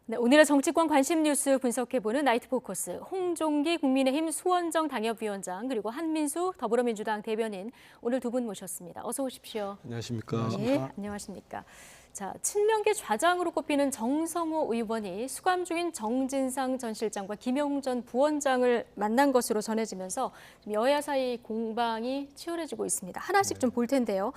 네, 오늘의 정치권 관심 뉴스 분석해보는 나이트 포커스. 홍종기 국민의힘 수원정 당협위원장 그리고 한민수 더불어민주당 대변인 오늘 두 분 모셨습니다. 어서 오십시오. 안녕하십니까. 네, 안녕하십니까. 자, 친명계 좌장으로 꼽히는 정성호 의원이 수감 중인 정진상 전 실장과 김용 전 부원장을 만난 것으로 전해지면서 여야 사이 공방이 치열해지고 있습니다. 하나씩 좀 볼 텐데요.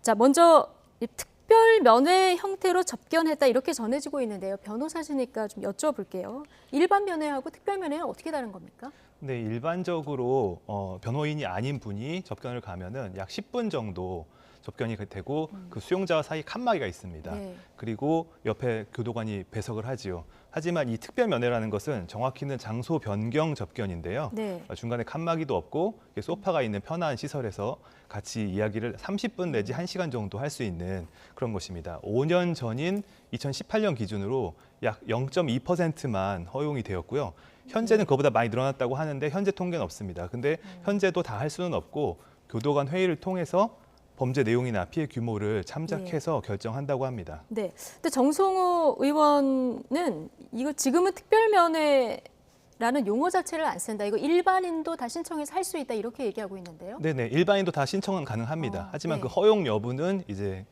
자, 먼저 특별 면회 형태로 접견했다 이렇게 전해지고 있는데요. 변호사시니까 좀 여쭤볼게요. 일반 면회하고 특별 면회는 어떻게 다른 겁니까? 네, 일반적으로 변호인이 아닌 분이 접견을 가면은 약 10분 정도 접견이 되고 그 수용자와 사이 칸막이가 있습니다. 네. 그리고 옆에 교도관이 배석을 하지요. 하지만 이 특별 면회라는 것은 정확히는 장소 변경 접견인데요. 네. 중간에 칸막이도 없고 소파가 있는 편한 시설에서 같이 이야기를 30분 내지 1시간 정도 할 수 있는 그런 것입니다. 5년 전인 2018년 기준으로 약 0.2%만 허용이 되었고요. 현재는 그보다 많이 늘어났다고 하는데 현재 통계는 없습니다. 근데 현재도 다 할 수는 없고 교도관 회의를 통해서 범죄 내용이나 피해 규모를 참작해서 결정한다고 합니다. 네. 근데 정성호 의원은 이거 지금은 특별 면회라는 용어 자체를 안 쓴다. 이거 일반인도 다 신청해서 할 수 있다 이렇게 얘기하고 있는데요. 네네, 일반인도 다 신청은 가능합니다. 하지만 네. 그 허용 여부는 이제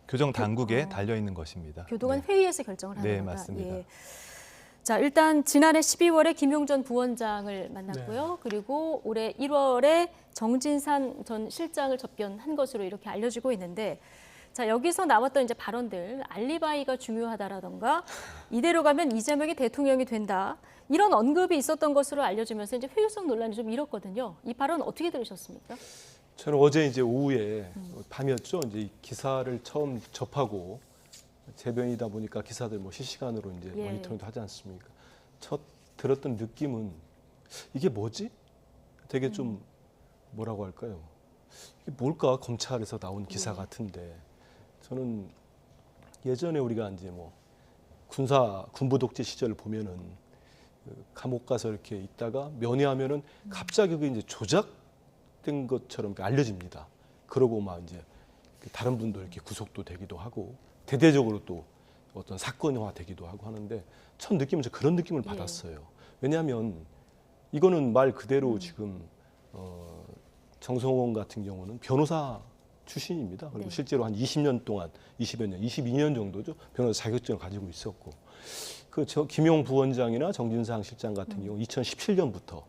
교정 당국에 달려 있는 것입니다. 교도관 네. 회의에서 결정을 하는 네, 거다. 맞습니다. 예. 자, 일단 지난해 12월에 김용 전 부원장을 만났고요. 그리고 올해 1월에 정진상 전 실장을 접견한 것으로 이렇게 알려지고 있는데, 자, 여기서 나왔던 이제 발언들, 알리바이가 중요하다라던가 이대로 가면 이재명이 대통령이 된다. 이런 언급이 있었던 것으로 알려지면서 이제 회유성 논란이 좀 일었거든요. 이 발언 어떻게 들으셨습니까? 저는 어제 이제 오후에 밤이었죠. 이제 이 기사를 처음 접하고 재변이다 보니까 기사들 뭐 실시간으로 이제 예. 모니터링도 하지 않습니까? 첫 들었던 느낌은 이게 뭐지? 되게 좀 뭐라고 할까요? 이게 뭘까? 검찰에서 나온 기사 같은데 저는 예전에 우리가 이제 뭐 군부 독재 시절을 보면은 그 감옥 가서 이렇게 있다가 면회하면은 갑자기 그게 이제 조작된 것처럼 알려집니다. 그러고 막 이제 다른 분도 이렇게 구속도 되기도 하고 대대적으로 또 어떤 사건화 되기도 하고 하는데 첫 느낌은 그런 느낌을 받았어요. 왜냐하면 이거는 말 그대로 지금 정성원 같은 경우는 변호사 출신입니다. 그리고 네. 실제로 한 20년 동안, 20여 년, 22년 정도죠. 변호사 자격증을 가지고 있었고 김용 부원장이나 정진상 실장 같은 경우 2017년부터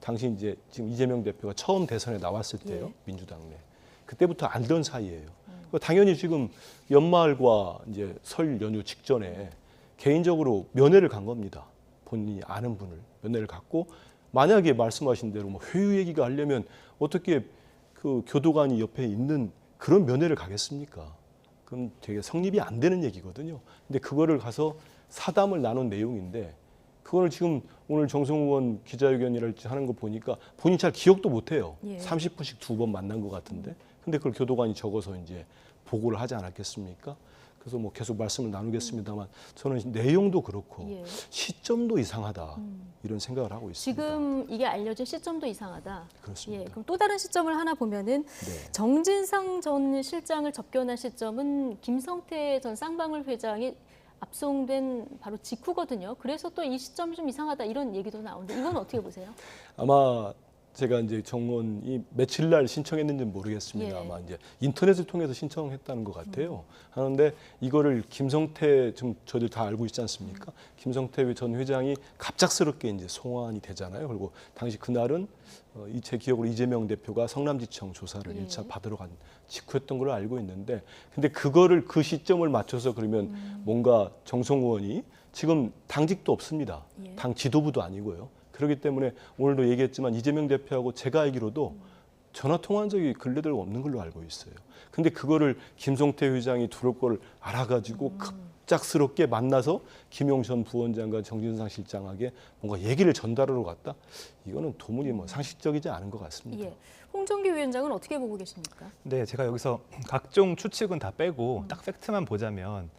당시 이제 지금 이재명 대표가 처음 대선에 나왔을 때요. 예. 민주당 내. 그때부터 알던 사이예요. 당연히 지금 연말과 이제 설 연휴 직전에 개인적으로 면회를 간 겁니다. 본인이 아는 분을 면회를 갔고 만약에 말씀하신 대로 뭐 회유 얘기가 하려면 어떻게 그 교도관이 옆에 있는 그런 면회를 가겠습니까? 그건 되게 성립이 안 되는 얘기거든요. 근데 그거를 가서 사담을 나눈 내용인데 그거를 지금 오늘 정성호 의원 기자회견이랄지 하는 거 보니까 본인 잘 기억도 못 해요. 예. 30분씩 2번 만난 것 같은데. 근데 그걸 교도관이 적어서 이제 보고를 하지 않았겠습니까? 그래서 뭐 계속 말씀을 나누겠습니다만 저는 내용도 그렇고 예. 시점도 이상하다 이런 생각을 하고 있습니다. 지금 이게 알려진 시점도 이상하다. 그렇습니다. 예, 그럼 또 다른 시점을 하나 보면은 네. 정진상 전 실장을 접견한 시점은 김성태 전 쌍방울 회장이 압송된 바로 직후거든요. 그래서 또 이 시점이 좀 이상하다 이런 얘기도 나오는데 이건 어떻게 보세요? 아마 제가 이제 정원이 며칠 날 신청했는지는 모르겠습니다. 예. 아마 이제 인터넷을 통해서 신청했다는 것 같아요. 하는데 이거를 김성태 지금 저희들 다 알고 있지 않습니까? 김성태 전 회장이 갑작스럽게 이제 송환이 되잖아요. 그리고 당시 그날은 제 기억으로 이재명 대표가 성남지청 조사를 예. 1차 받으러 간 직후였던 걸로 알고 있는데, 근데 그거를 그 시점을 맞춰서 그러면 뭔가 정성호 의원이 지금 당직도 없습니다. 예. 당 지도부도 아니고요. 그렇기 때문에 오늘도 얘기했지만 이재명 대표하고 제가 알기로도 전화 통화한 적이 근래들 없는 걸로 알고 있어요. 근데 그거를 김성태 회장이 들어올 걸 알아가지고 급작스럽게 만나서 김용 전 부원장과 정진상 실장에게 뭔가 얘기를 전달하러 갔다? 이거는 도무지 뭐 상식적이지 않은 것 같습니다. 예. 홍종기 위원장은 어떻게 보고 계십니까? 네, 제가 여기서 각종 추측은 다 빼고 딱 팩트만 보자면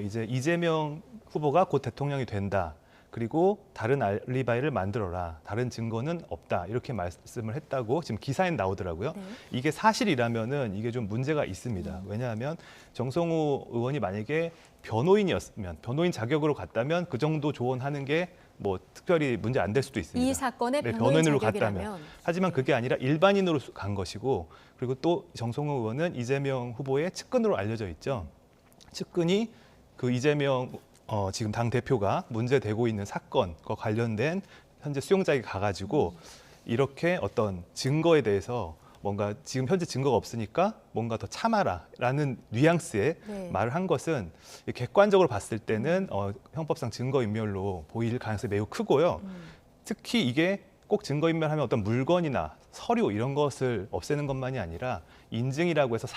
이제 이재명 후보가 곧 대통령이 된다. 그리고 다른 알리바이를 만들어라. 다른 증거는 없다. 이렇게 말씀을 했다고 지금 기사에 나오더라고요. 네. 이게 사실이라면은 이게 좀 문제가 있습니다. 왜냐하면 정성호 의원이 만약에 변호인이었으면 변호인 자격으로 갔다면 그 정도 조언하는 게 뭐 특별히 문제 안 될 수도 있습니다. 이 사건의 네, 변호인 변호인으로 자격이라면. 갔다면. 하지만 그게 아니라 일반인으로 간 것이고 그리고 또 정성호 의원은 이재명 후보의 측근으로 알려져 있죠. 측근이 그 이재명 지금 당 대표가 문제되고 있는 사건과 관련된 현재 수용자에게 가가지고 이렇게 어떤 증거에 대해서 뭔가 지금 현재 증거가 없으니까 뭔가 더 참아라라는 뉘앙스의 네. 말을 한 것은 객관적으로 봤을 때는 형법상 증거인멸로 보일 가능성이 매우 크고요. 특히 이게 꼭 증거인멸하면 어떤 물건이나 서류 이런 것을 없애는 것만이 아니라 인증이라고 해서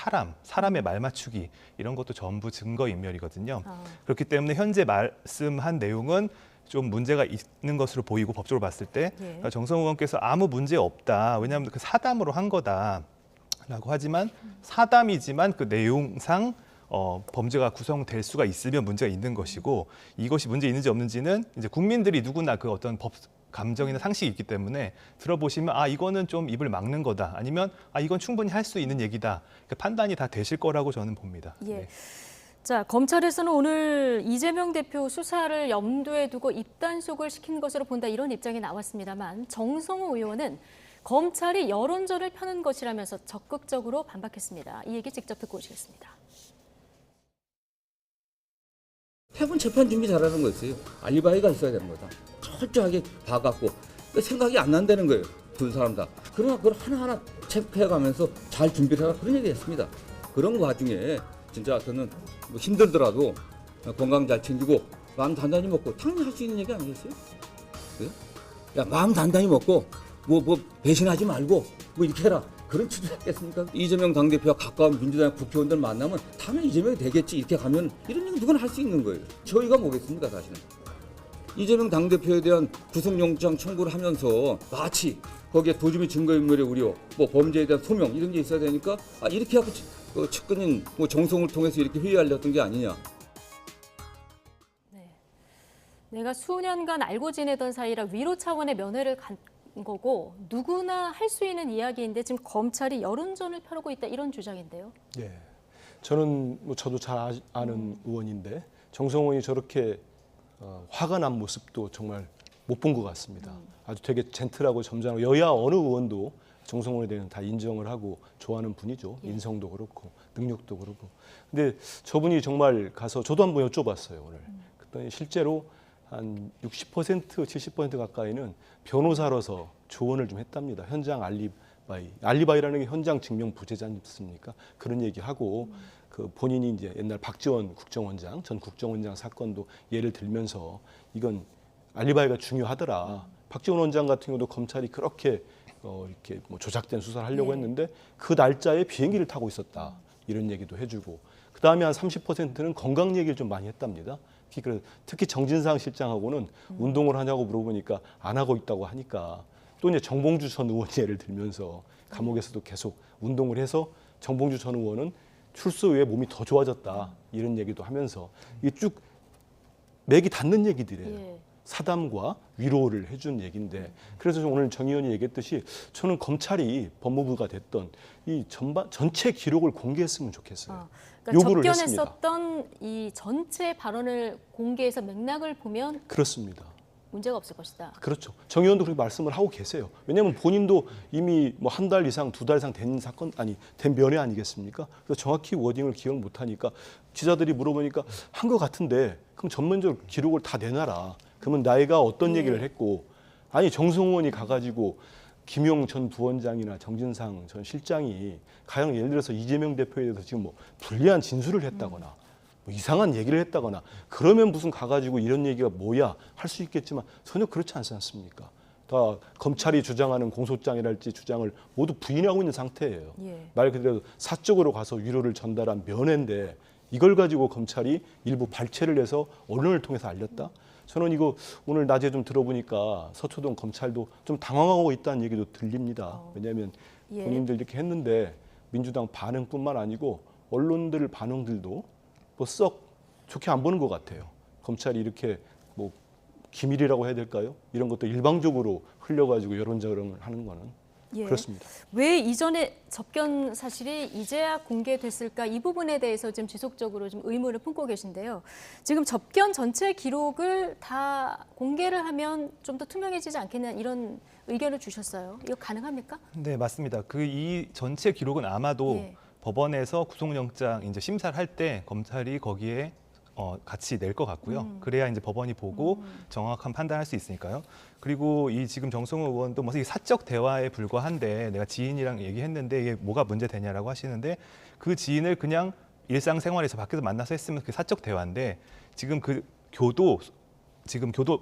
사람의 말 맞추기 이런 것도 전부 증거인멸이거든요. 그렇기 때문에 현재 말씀한 내용은 좀 문제가 있는 것으로 보이고 법적으로 봤을 때 그러니까 정성호 의원께서 아무 문제 없다. 왜냐하면 그 사담으로 한 거다라고 하지만 사담이지만 그 내용상 범죄가 구성될 수가 있으면 문제가 있는 것이고 이것이 문제 있는지 없는지는 이제 국민들이 누구나 그 어떤 법 감정이나 상식이 있기 때문에 들어보시면 아 이거는 좀 입을 막는 거다 아니면 아 이건 충분히 할 수 있는 얘기다 그러니까 판단이 다 되실 거라고 저는 봅니다. 예. 네. 자, 검찰에서는 오늘 이재명 대표 수사를 염두에 두고 입단속을 시킨 것으로 본다 이런 입장이 나왔습니다만 정성호 의원은 검찰이 여론전을 펴는 것이라면서 적극적으로 반박했습니다. 이 얘기 직접 듣고 오시겠습니다. 해본 재판 준비 잘하는 거였어요. 알리바이가 있어야 되는 거다. 철저하게 봐갖고 생각이 안 난다는 거예요. 두 사람 다. 그러나 그걸 하나하나 체크해가면서 잘 준비를 하라 그런 얘기 했습니다. 그런 와중에 진짜 저는 뭐 힘들더라도 건강 잘 챙기고 마음 단단히 먹고 당연히 할 수 있는 얘기 아니겠어요? 그래? 야 마음 단단히 먹고 뭐 배신하지 말고 뭐 이렇게 해라. 그런 취지를 했겠습니까? 이재명 당대표와 가까운 민주당 국회의원들 만나면 다음에 이재명이 되겠지 이렇게 가면 이런 얘기 누구나 할 수 있는 거예요. 저희가 뭐겠습니까 사실은. 이재명 당대표에 대한 구속영장 청구를 하면서 마치 거기에 도주미 증거인멸의 우려, 뭐 범죄에 대한 소명 이런 게 있어야 되니까 이렇게 하고 측근인 뭐 정성을 통해서 이렇게 회의하려던 게 아니냐. 네. 내가 수년간 알고 지내던 사이라 위로 차원의 면회를 간 거고 누구나 할 수 있는 이야기인데 지금 검찰이 여론전을 펴고 있다 이런 주장인데요. 예, 저는 뭐 저도 잘 아는 의원인데 정성호 의원이 저렇게 화가 난 모습도 정말 못 본 것 같습니다. 아주 되게 젠틀하고 점잖고 여야 어느 의원도 정성호에 대해서는 다 인정을 하고 좋아하는 분이죠. 인성도 그렇고 능력도 그렇고. 근데 저분이 정말 가서 저도 한번 여쭤봤어요 오늘. 그랬더니 실제로 한 60%, 70% 가까이는 변호사로서 조언을 좀 했답니다. 현장 알리바이라는 게 현장 증명 부재지 않습니까? 그런 얘기하고 그 본인이 이제 옛날 박지원 국정원장, 전 국정원장 사건도 예를 들면서 이건 알리바이가 중요하더라. 박지원 원장 같은 경우도 검찰이 그렇게 이렇게 뭐 조작된 수사를 하려고 했는데 그 날짜에 비행기를 타고 있었다. 이런 얘기도 해주고 그 다음에 한 30%는 건강 얘기를 좀 많이 했답니다. 특히 정진상 실장하고는 운동을 하냐고 물어보니까 안 하고 있다고 하니까 또 이제 정봉주 전 의원 예를 들면서 감옥에서도 계속 운동을 해서 정봉주 전 의원은 출소 후에 몸이 더 좋아졌다 이런 얘기도 하면서 이게 쭉 맥이 닿는 얘기들이에요. 예. 사담과 위로를 해준 얘기인데 그래서 오늘 정 의원이 얘기했듯이 저는 검찰이 법무부가 됐던 이 전체 기록을 공개했으면 좋겠어요. 그러니까 요구를 했습니다. 접견했었던 이 전체 발언을 공개해서 맥락을 보면 그렇습니다. 문제가 없을 것이다. 그렇죠. 정 의원도 그렇게 말씀을 하고 계세요. 왜냐하면 본인도 이미 뭐 한 달 이상, 2달 이상 된 사건 된 면회 아니겠습니까? 그래서 정확히 워딩을 기억을 못하니까 기자들이 물어보니까 한 것 같은데 그럼 전면적으로 기록을 다 내놔라. 그러면 나이가 어떤 얘기를 했고 아니 정성호 의원이 가가지고 김용 전 부원장이나 정진상 전 실장이 가령 예를 들어서 이재명 대표에 대해서 지금 뭐 불리한 진술을 했다거나 뭐 이상한 얘기를 했다거나 그러면 무슨 가가지고 이런 얘기가 뭐야 할 수 있겠지만 전혀 그렇지 않지 않습니까? 다 검찰이 주장하는 공소장이랄지 주장을 모두 부인하고 있는 상태예요. 말 그대로 사적으로 가서 위로를 전달한 면회인데 이걸 가지고 검찰이 일부 발췌를 해서 언론을 통해서 알렸다? 저는 이거 오늘 낮에 좀 들어보니까 서초동 검찰도 좀 당황하고 있다는 얘기도 들립니다. 왜냐하면 본인들 이렇게 했는데 민주당 반응뿐만 아니고 언론들 반응들도 뭐 썩 좋게 안 보는 것 같아요. 검찰이 이렇게 뭐 기밀이라고 해야 될까요? 이런 것도 일방적으로 흘려가지고 여론조정을 하는 거는 예. 그렇습니다. 왜 이전에 접견 사실이 이제야 공개됐을까? 이 부분에 대해서 지금 지속적으로 좀 의문을 품고 계신데요. 지금 접견 전체 기록을 다 공개를 하면 좀 더 투명해지지 않겠냐 이런 의견을 주셨어요. 이거 가능합니까? 네, 맞습니다. 이 전체 기록은 아마도 예. 법원에서 구속영장 이제 심사를 할 때 검찰이 거기에 같이 낼 것 같고요. 그래야 이제 법원이 보고 정확한 판단할 수 있으니까요. 그리고 이 지금 정성호 의원도 뭐 사적 대화에 불과한데 내가 지인이랑 얘기했는데 이게 뭐가 문제되냐라고 하시는데 그 지인을 그냥 일상생활에서 밖에서 만나서 했으면 그게 사적 대화인데 지금 그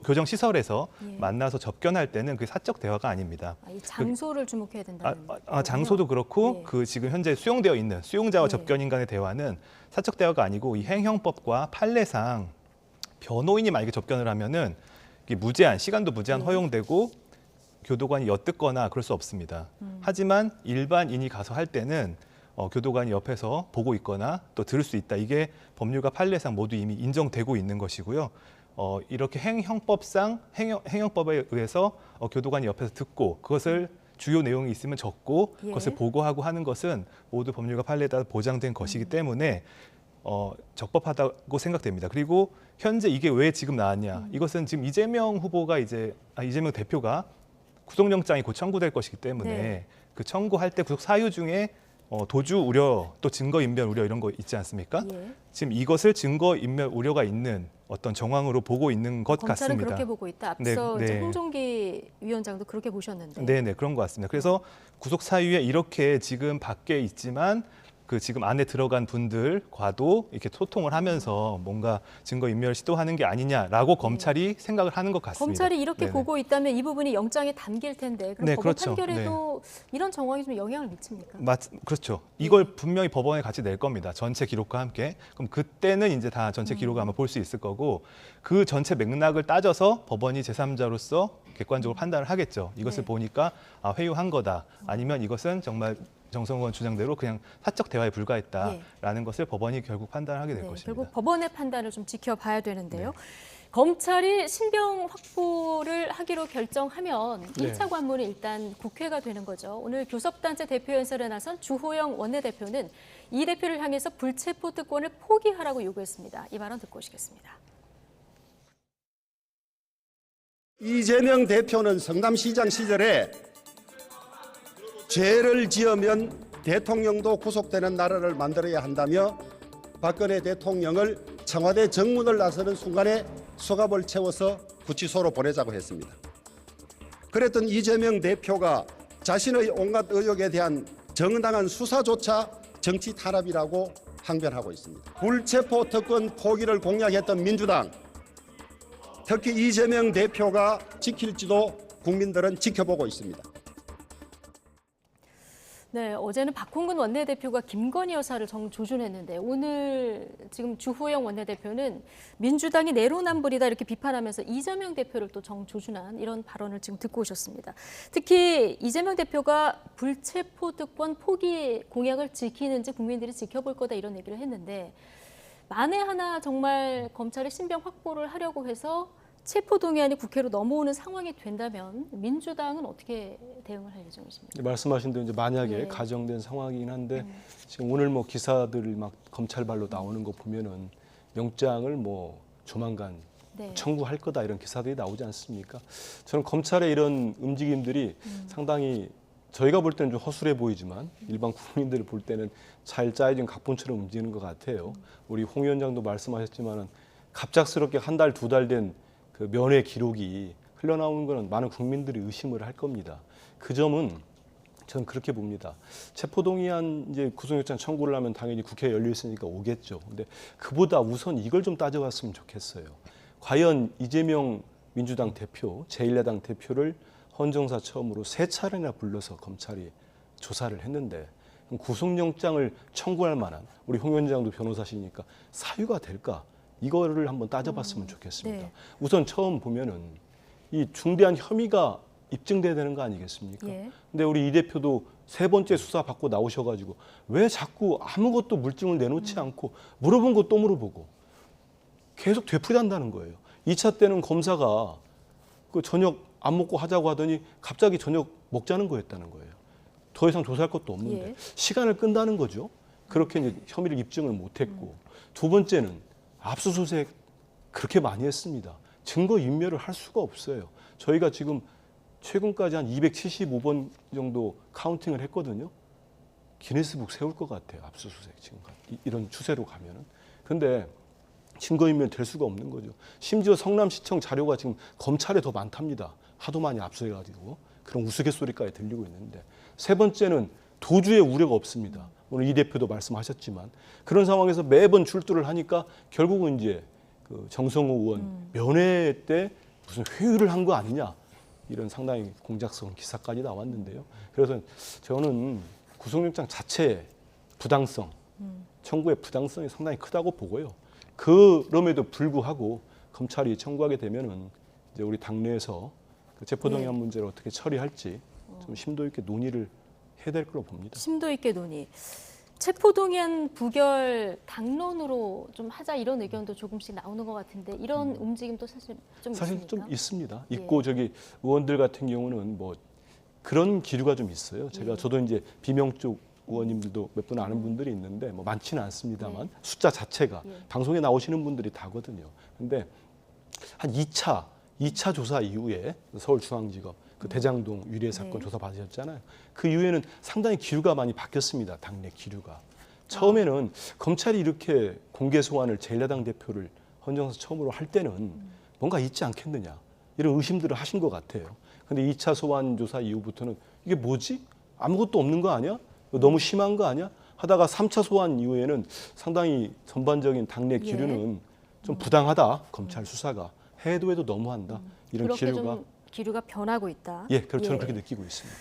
교정 시설에서 예. 만나서 접견할 때는 그게 사적 대화가 아닙니다. 이 장소를 주목해야 된다는 장소도 그렇고 예. 그 지금 현재 수용되어 있는 수용자와 예. 접견인 간의 대화는 사적 대화가 아니고 이 행형법과 판례상 변호인이 만약에 접견을 하면은 이게 무제한 시간도 무제한 허용되고 교도관이 엿듣거나 그럴 수 없습니다. 하지만 일반인이 가서 할 때는 교도관이 옆에서 보고 있거나 또 들을 수 있다. 이게 법률과 판례상 모두 이미 인정되고 있는 것이고요. 이렇게 행형법에 의해서 교도관이 옆에서 듣고 그것을 주요 내용이 있으면 적고 예. 그것을 보고하고 하는 것은 모두 법률과 판례에 따라 보장된 것이기 때문에 적법하다고 생각됩니다. 그리고 현재 이게 왜 지금 나왔냐? 이것은 지금 이재명 대표가 구속영장이 곧 청구될 것이기 때문에 네. 그 청구할 때 구속 사유 중에 도주 우려 또 증거 인멸 우려 이런 거 있지 않습니까? 예. 지금 이것을 증거 인멸 우려가 있는 어떤 정황으로 보고 있는 것 검찰은 같습니다. 그렇게 보고 있다. 네, 앞서 네. 이제 홍종기 위원장도 그렇게 보셨는데. 네, 그런 것 같습니다. 그래서 구속 사유에 이렇게 지금 밖에 있지만 그 지금 안에 들어간 분들과도 이렇게 소통을 하면서 뭔가 증거 인멸을 시도하는 게 아니냐라고 검찰이 생각을 하는 것 같습니다. 검찰이 이렇게 네네. 보고 있다면 이 부분이 영장에 담길 텐데 그럼 네, 법원 그렇죠. 판결에도 이런 정황이 좀 영향을 미칩니까? 그렇죠. 이걸 분명히 법원에 같이 낼 겁니다. 전체 기록과 함께. 그럼 그때는 이제 다 전체 기록을 아마 볼 수 있을 거고 그 전체 맥락을 따져서 법원이 제3자로서 객관적으로 판단을 하겠죠. 이것을 네. 보니까 회유한 거다. 아니면 이것은 정말 정성호 의원 주장대로 그냥 사적 대화에 불과했다라는 것을 법원이 결국 판단하게 될 것입니다. 결국 법원의 판단을 좀 지켜봐야 되는데요. 검찰이 신병 확보를 하기로 결정하면 네. 1차 관문은 일단 국회가 되는 거죠. 오늘 교섭단체 대표 연설에 나선 주호영 원내대표는 이 대표를 향해서 불체포 특권을 포기하라고 요구했습니다. 이 발언 듣고 오시겠습니다. 이재명 대표는 성남시장 시절에 죄를 지으면 대통령도 구속되는 나라를 만들어야 한다며 박근혜 대통령을 청와대 정문을 나서는 순간에 수갑을 채워서 구치소로 보내자고 했습니다. 그랬던 이재명 대표가 자신의 온갖 의혹에 대한 정당한 수사조차 정치 탄압이라고 항변하고 있습니다. 불체포 특권 포기를 공약했던 민주당, 특히 이재명 대표가 지킬지도 국민들은 지켜보고 있습니다. 네, 어제는 박홍근 원내대표가 김건희 여사를 정조준했는데 오늘 지금 주호영 원내대표는 민주당이 내로남불이다 이렇게 비판하면서 이재명 대표를 또 정조준한 이런 발언을 지금 듣고 오셨습니다. 특히 이재명 대표가 불체포 특권 포기 공약을 지키는지 국민들이 지켜볼 거다 이런 얘기를 했는데 만에 하나 정말 검찰이 신병 확보를 하려고 해서 체포동의안이 국회로 넘어오는 상황이 된다면 민주당은 어떻게 대응을 할 예정이십니까? 말씀하신 대로 이제 만약에 네. 가정된 상황이긴 한데 지금 오늘 뭐 기사들이 막 검찰발로 나오는 거 보면은 영장을 뭐 조만간 네. 청구할 거다 이런 기사들이 나오지 않습니까? 저는 검찰의 이런 움직임들이 상당히 저희가 볼 때는 좀 허술해 보이지만 일반 국민들이 볼 때는 잘 짜여진 각본처럼 움직이는 것 같아요. 우리 홍 위원장도 말씀하셨지만은 갑작스럽게 한 달, 두 달 된 그 면회 기록이 흘러나오는 것은 많은 국민들이 의심을 할 겁니다. 그 점은 저는 그렇게 봅니다. 체포동의안 이제 구속영장 청구를 하면 당연히 국회에 열려 있으니까 오겠죠. 근데 그보다 우선 이걸 좀 따져봤으면 좋겠어요. 과연 이재명 민주당 대표, 제1야당 대표를 헌정사 처음으로 3차례나 불러서 검찰이 조사를 했는데 구속영장을 청구할 만한 우리 홍 위원장도 변호사시니까 사유가 될까? 이거를 한번 따져봤으면 좋겠습니다. 네. 우선 처음 보면은 이 중대한 혐의가 입증돼야 되는 거 아니겠습니까? 예. 근데 우리 이 대표도 3번째 수사 받고 나오셔가지고 왜 자꾸 아무것도 물증을 내놓지 않고 물어본 거 또 물어보고 계속 되풀이한다는 거예요. 2차 때는 검사가 그 저녁 안 먹고 하자고 하더니 갑자기 저녁 먹자는 거였다는 거예요. 더 이상 조사할 것도 없는데 예. 시간을 끈다는 거죠. 그렇게 이제 혐의를 입증을 못했고 두 번째는 압수수색 그렇게 많이 했습니다. 증거 인멸을 할 수가 없어요. 저희가 지금 최근까지 한 275번 정도 카운팅을 했거든요. 기네스북 세울 것 같아요. 압수수색 지금 이런 추세로 가면은. 근데 증거인멸 될 수가 없는 거죠. 심지어 성남시청 자료가 지금 검찰에 더 많답니다. 하도 많이 압수해가지고 그런 우스갯소리까지 들리고 있는데 세 번째는 도주의 우려가 없습니다. 오늘 이 대표도 말씀하셨지만 그런 상황에서 매번 출두를 하니까 결국은 이제 그 정성호 의원 면회 때 무슨 회유를 한 거 아니냐 이런 상당히 공작스러운 기사까지 나왔는데요. 그래서 저는 구속영장 자체의 부당성, 청구의 부당성이 상당히 크다고 보고요. 그럼에도 불구하고 검찰이 청구하게 되면은 이제 우리 당내에서 그 체포동의안 문제를 어떻게 처리할지 좀 심도 있게 논의를 해야 될 거로 봅니다. 심도 있게 논의. 체포동의안 부결 당론으로 좀 하자 이런 의견도 조금씩 나오는 것 같은데 이런 움직임도 사실 좀 사실 있습니까? 좀 있습니다. 예. 있고 저기 의원들 같은 경우는 뭐 그런 기류가 좀 있어요. 저도 이제 비명 쪽 의원님들도 몇 분 아는 분들이 있는데 뭐 많지는 않습니다만 숫자 자체가 방송에 나오시는 분들이 다거든요. 근데 한 2차 조사 이후에 서울중앙지검 그 대장동 유례 사건 조사 받으셨잖아요. 그 이후에는 상당히 기류가 많이 바뀌었습니다. 당내 기류가. 처음에는 검찰이 이렇게 공개 소환을 제1야당 대표를 헌정사 처음으로 할 때는 뭔가 있지 않겠느냐 이런 의심들을 하신 것 같아요. 근데 2차 소환 조사 이후부터는 이게 뭐지? 아무것도 없는 거 아니야? 너무 심한 거 아니야? 하다가 3차 소환 이후에는 상당히 전반적인 당내 기류는 좀 부당하다. 검찰 수사가. 해도 너무한다. 이런 그렇게 기류가. 좀 기류가 변하고 있다. 예, 저는 그렇게 느끼고 있습니다.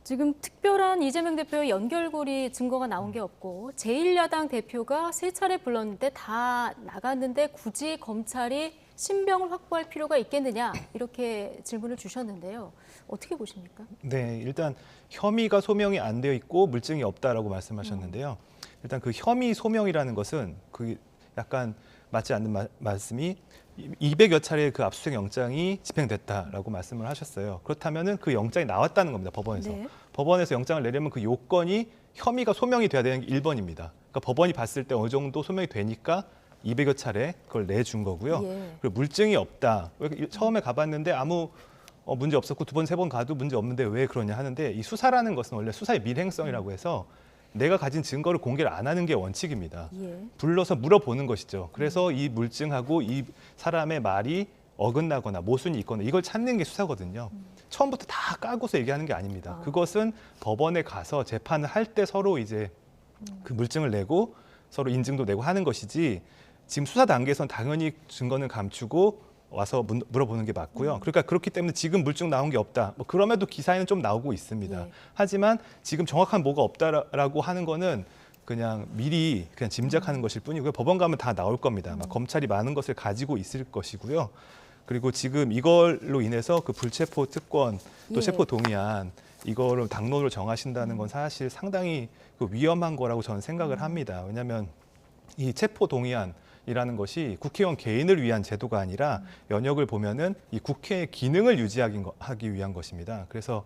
지금 특별한 이재명 대표의 연결고리 증거가 나온 게 없고 제1야당 대표가 세 차례 불렀는데 다 나갔는데 굳이 검찰이 신병을 확보할 필요가 있겠느냐 이렇게 질문을 주셨는데요. 어떻게 보십니까? 네, 일단 혐의가 소명이 안 되어 있고 물증이 없다라고 말씀하셨는데요. 일단 그 혐의 소명이라는 것은 그 약간 맞지 않는 말씀이 200여 차례 그 압수수색 영장이 집행됐다라고 말씀을 하셨어요. 그렇다면은 그 영장이 나왔다는 겁니다. 법원에서. 네. 법원에서 영장을 내려면 그 요건이 혐의가 소명이 돼야 되는 게 1번입니다. 그러니까 법원이 봤을 때 어느 정도 소명이 되니까 200여 차례 그걸 내준 거고요. 예. 그리고 물증이 없다. 처음에 가봤는데 아무 문제 없었고 두 번, 세 번 가도 문제 없는데 왜 그러냐 하는데 이 수사라는 것은 원래 수사의 밀행성이라고 해서 내가 가진 증거를 공개를 안 하는 게 원칙입니다. 예. 불러서 물어보는 것이죠. 그래서 이 물증하고 이 사람의 말이 어긋나거나 모순이 있거나 이걸 찾는 게 수사거든요. 처음부터 다 까고서 얘기하는 게 아닙니다. 그것은 법원에 가서 재판을 할 때 서로 이제 그 물증을 내고 서로 인증도 내고 하는 것이지 지금 수사 단계에서는 당연히 증거는 감추고 와서 물어보는 게 맞고요. 그러니까 그렇기 때문에 지금 물증 나온 게 없다. 뭐 그럼에도 기사에는 좀 나오고 있습니다. 예. 하지만 지금 정확한 뭐가 없다라고 하는 거는 그냥 미리 그냥 짐작하는 것일 뿐이고요. 법원 가면 다 나올 겁니다. 아마 검찰이 많은 것을 가지고 있을 것이고요. 그리고 지금 이걸로 인해서 그 불체포 특권 또 예. 체포 동의안 이거를 당론으로 정하신다는 건 사실 상당히 그 위험한 거라고 저는 생각을 합니다. 왜냐하면 이 체포 동의안이라는 것이 국회의원 개인을 위한 제도가 아니라 연역을 보면은 이 국회의 기능을 유지하기 위한 것입니다. 그래서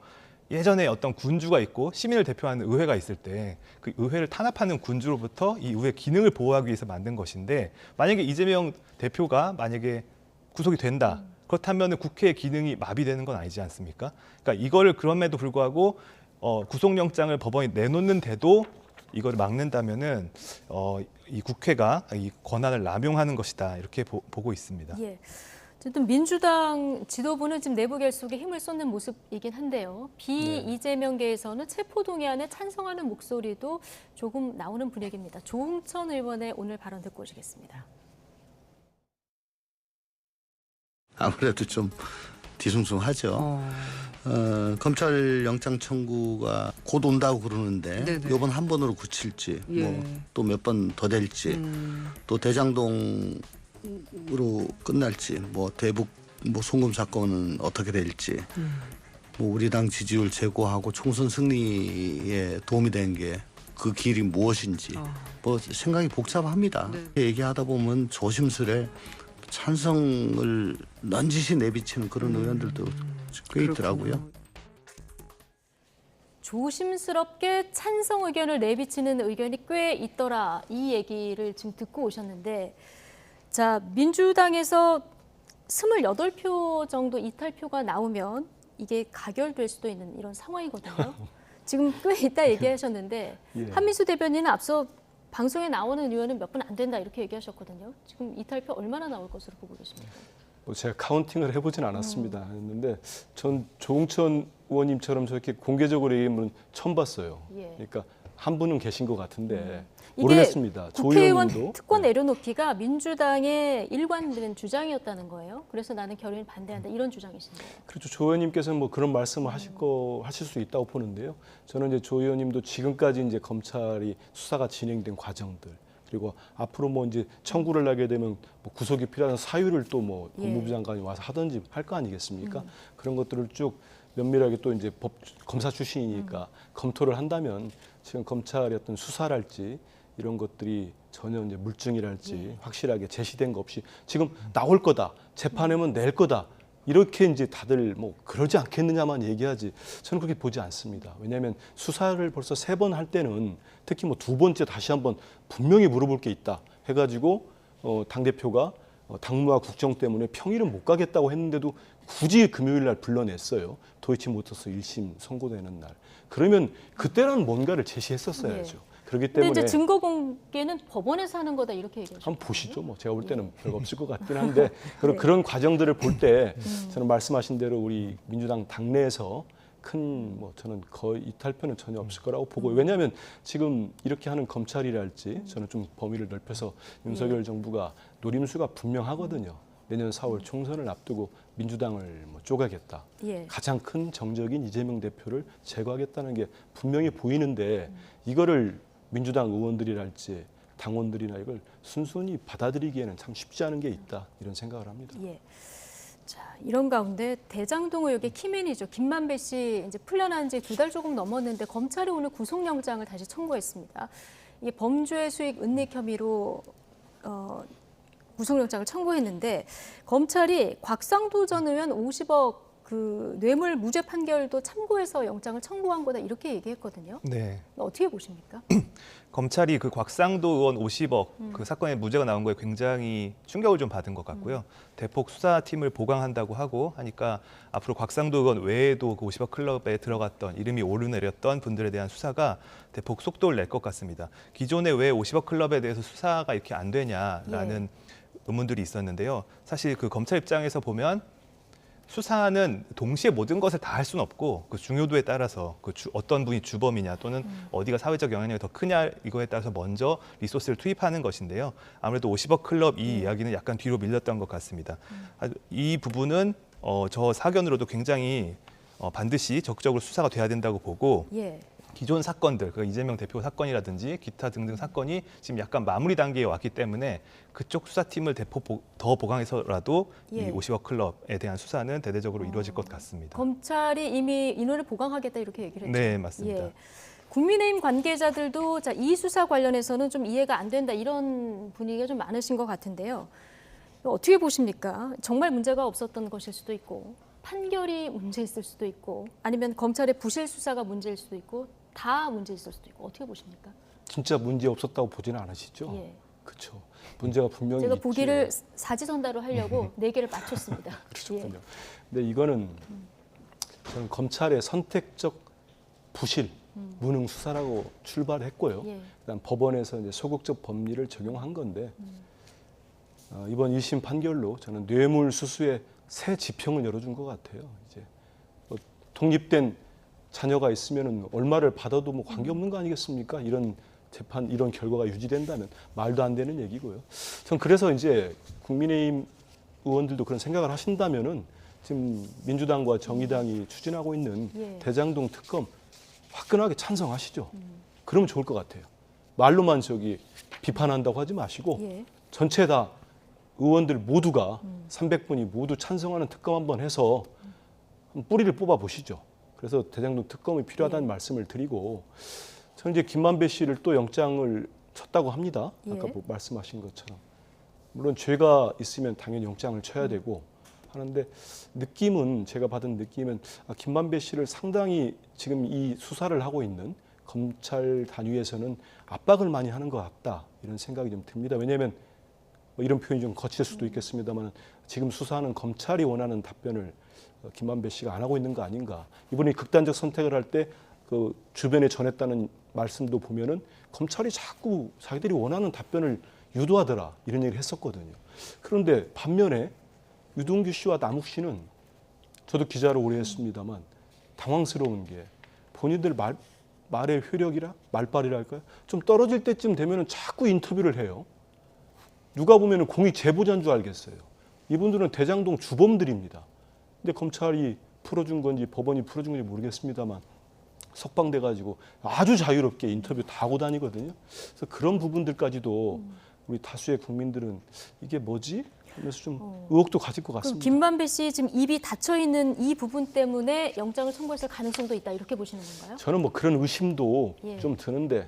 예전에 어떤 군주가 있고 시민을 대표하는 의회가 있을 때 그 의회를 탄압하는 군주로부터 이 의회 기능을 보호하기 위해서 만든 것인데 만약에 이재명 대표가 만약에 구속이 된다. 그렇다면 국회의 기능이 마비되는 건 아니지 않습니까? 그러니까 이거를 그럼에도 불구하고 구속영장을 법원이 내놓는데도 이걸 막는다면은 이 국회가 이 권한을 남용하는 것이다 이렇게 보고 있습니다. 예. 어쨌든 민주당 지도부는 지금 내부 결속에 힘을 쏟는 모습이긴 한데요. 비이재명계에서는 체포동의안에 찬성하는 목소리도 조금 나오는 분위기입니다. 조홍천 의원의 오늘 발언 듣고 오시겠습니다. 아무래도 좀 뒤숭숭하죠. 검찰 영장 청구가 곧 온다고 그러는데 네네. 이번 한 번으로 그칠지 예. 뭐 또 몇 번 더 될지 또 대장동으로 끝날지 뭐 대북 뭐 송금 사건은 어떻게 될지 뭐 우리 당 지지율 제고하고 총선 승리에 도움이 된 게 그 길이 무엇인지 뭐 생각이 복잡합니다. 네. 얘기하다 보면 조심스레 찬성을 넌지시 내비치는 그런 의원들도 꽤 있더라고요. 조심스럽게 찬성 의견을 내비치는 의견이 꽤 있더라. 이 얘기를 지금 듣고 오셨는데, 자, 민주당에서 28표 정도 이탈표가 나오면 이게 가결될 수도 있는 이런 상황이거든요. 지금 꽤 있다 얘기하셨는데 예. 한민수 대변인은 앞서 방송에 나오는 의원은 몇 분 안 된다 이렇게 얘기하셨거든요. 지금 이탈표 얼마나 나올 것으로 보고 계십니까? 뭐 제가 카운팅을 해보진 않았습니다. 했는데 전 조홍천 의원님처럼 저렇게 공개적으로 얘기하면 처음 봤어요. 예. 그러니까 한 분은 계신 것 같은데 이게 모르겠습니다. 조 국회의원 의원님도 특권 네. 내려놓기가 민주당의 일관된 주장이었다는 거예요. 그래서 나는 결의를 반대한다 이런 주장이신가요? 그렇죠. 조 의원님께서는 뭐 그런 말씀을 하실 수 있다고 보는데요. 저는 이제 조 의원님도 지금까지 이제 검찰이 수사가 진행된 과정들 그리고 앞으로 뭐 이제 청구를 하게 되면 뭐 구속이 필요한 사유를 또 뭐 예. 법무부 장관이 와서 하든지 할 거 아니겠습니까? 그런 것들을 쭉 면밀하게 또 이제 검사 출신이니까 검토를 한다면 지금 검찰의 어떤 수사랄지 이런 것들이 전혀 이제 물증이랄지 확실하게 제시된 거 없이 지금 나올 거다 재판하면 낼 거다 이렇게 이제 다들 뭐 그러지 않겠느냐만 얘기하지 저는 그렇게 보지 않습니다. 왜냐하면 수사를 벌써 3번 할 때는 특히 뭐 2번째 다시 한번 분명히 물어볼 게 있다 해가지고 당 대표가 당무와 국정 때문에 평일은 못 가겠다고 했는데도 굳이 금요일 날 불러냈어요. 도이치모터스 1심 선고되는 날. 그러면 그때는 뭔가를 제시했었어야죠. 그렇기 근데 때문에 이제 증거 공개는 법원에서 하는 거다 이렇게 얘기하셨어요. 한번 보시죠. 뭐 제가 볼 때는 별거 없을 것 같긴 한데 그런 과정들을 볼 때 저는 말씀하신 대로 우리 민주당 당내에서 큰 뭐 저는 거의 이탈표는 전혀 없을 거라고 보고 왜냐하면 지금 이렇게 하는 검찰이랄지 저는 좀 범위를 넓혀서 윤석열 정부가 노림수가 분명하거든요. 내년 4월 총선을 앞두고 민주당을 뭐 쪼개겠다. 예. 가장 큰 정적인 이재명 대표를 제거하겠다는 게 분명히 보이는데 이거를 민주당 의원들이랄지 당원들이나 이걸 순순히 받아들이기에는 참 쉽지 않은 게 있다 이런 생각을 합니다. 예. 자, 이런 가운데 대장동 의혹의 키맨이죠. 김만배 씨 이제 풀려난 지 2달 조금 넘었는데 검찰이 오늘 구속영장을 다시 청구했습니다. 이게 범죄 수익 은닉 혐의로 구속영장을 청구했는데 검찰이 곽상도 전 의원 50억 그 뇌물 무죄 판결도 참고해서 영장을 청구한 거다 이렇게 얘기했거든요. 네. 어떻게 보십니까? 검찰이 그 곽상도 의원 50억 그 사건에 무죄가 나온 거에 굉장히 충격을 좀 받은 것 같고요. 대폭 수사팀을 보강한다고 하고 하니까 앞으로 곽상도 의원 외에도 그 50억 클럽에 들어갔던 이름이 오르내렸던 분들에 대한 수사가 대폭 속도를 낼 것 같습니다. 기존에 왜 50억 클럽에 대해서 수사가 이렇게 안 되냐라는 의문들이 있었는데요. 사실 그 검찰 입장에서 보면 수사는 동시에 모든 것을 다 할 수는 없고 그 중요도에 따라서 어떤 분이 주범이냐 또는 어디가 사회적 영향력이 더 크냐 이거에 따라서 먼저 리소스를 투입하는 것인데요. 아무래도 50억 클럽 이 이야기는 약간 뒤로 밀렸던 것 같습니다. 이 부분은 저 사견으로도 굉장히 반드시 적극적으로 수사가 돼야 된다고 보고 예. 기존 사건들, 그 이재명 대표 사건이라든지 기타 등등 사건이 지금 약간 마무리 단계에 왔기 때문에 그쪽 수사팀을 대폭 더 보강해서라도 예. 이 50억 클럽에 대한 수사는 대대적으로 이루어질 것 같습니다. 검찰이 이미 인원을 보강하겠다 이렇게 얘기를 했죠. 네, 맞습니다. 예. 국민의힘 관계자들도 자, 이 수사 관련해서는 좀 이해가 안 된다 이런 분위기가 좀 많으신 것 같은데요. 어떻게 보십니까? 정말 문제가 없었던 것일 수도 있고 판결이 문제 있을 수도 있고 아니면 검찰의 부실 수사가 문제일 수도 있고 다 문제 있을 수도 있고 어떻게 보십니까? 진짜 문제 없었다고 보지는 않으시죠? 예. 그렇죠. 문제가 분명히 제가 있죠. 보기를 사지선다로 하려고 4개를 맞췄습니다. 그렇군요. 근데 이거는 저는 검찰의 선택적 부실, 무능 수사라고 출발했고요. 예. 그다음 법원에서 이제 소극적 법리를 적용한 건데 이번 1심 판결로 저는 뇌물 수수의 새 지평을 열어준 것 같아요. 이제 뭐 독립된 자녀가 있으면은 얼마를 받아도 뭐 관계 없는 거 아니겠습니까? 이런 재판 이런 결과가 유지된다면 말도 안 되는 얘기고요. 전 그래서 이제 국민의힘 의원들도 그런 생각을 하신다면은 지금 민주당과 정의당이 추진하고 있는 예. 대장동 특검 화끈하게 찬성하시죠. 그러면 좋을 것 같아요. 말로만 비판한다고 하지 마시고 예. 전체 다 의원들 모두가 300분이 모두 찬성하는 특검 한번 해서 뿌리를 뽑아 보시죠. 그래서 대장동 특검이 필요하다는 말씀을 드리고 저는 이제 김만배 씨를 또 영장을 쳤다고 합니다. 아까 예. 뭐 말씀하신 것처럼 물론 죄가 있으면 당연히 영장을 쳐야 되고 하는데 느낌은 제가 받은 느낌은 김만배 씨를 상당히 지금 이 수사를 하고 있는 검찰 단위에서는 압박을 많이 하는 것 같다 이런 생각이 좀 듭니다. 왜냐하면 뭐 이런 표현이 좀 거칠 수도 있겠습니다만 지금 수사하는 검찰이 원하는 답변을 김만배 씨가 안 하고 있는 거 아닌가. 이번에 극단적 선택을 할 때 그 주변에 전했다는 말씀도 보면은 검찰이 자꾸 자기들이 원하는 답변을 유도하더라 이런 얘기를 했었거든요. 그런데 반면에 유동규 씨와 남욱 씨는 저도 기자를 오래 했습니다만 당황스러운 게 본인들 말의 효력이라 말빨이랄까요? 좀 떨어질 때쯤 되면은 자꾸 인터뷰를 해요. 누가 보면은 공익 제보자인 줄 알겠어요. 이분들은 대장동 주범들입니다. 근데 검찰이 풀어준 건지 법원이 풀어준 건지 모르겠습니다만 석방돼 가지고 아주 자유롭게 인터뷰 다 하고 다니거든요. 그래서 그런 부분들까지도 우리 다수의 국민들은 이게 뭐지? 하면서 좀 의혹도 가질 것 그럼 같습니다. 김만배 씨 지금 입이 닫혀 있는 이 부분 때문에 영장을 청구했을 가능성도 있다 이렇게 보시는 건가요? 저는 뭐 그런 의심도 예. 좀 드는데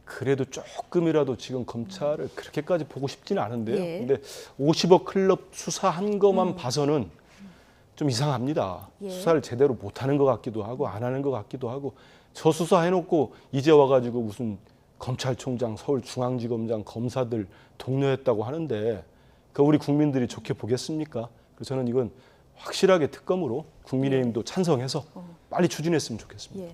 그래도 조금이라도 지금 검찰을 그렇게까지 보고 싶지는 않은데요. 예. 근데 50억 클럽 수사한 것만 봐서는 좀 이상합니다. 예. 수사를 제대로 못하는 것 같기도 하고 안 하는 것 같기도 하고 저 수사해놓고 이제 와가지고 무슨 검찰총장, 서울중앙지검장, 검사들 독려했다고 하는데 그 우리 국민들이 좋게 보겠습니까? 그래서 저는 이건 확실하게 특검으로 국민의힘도 찬성해서 빨리 추진했으면 좋겠습니다. 예.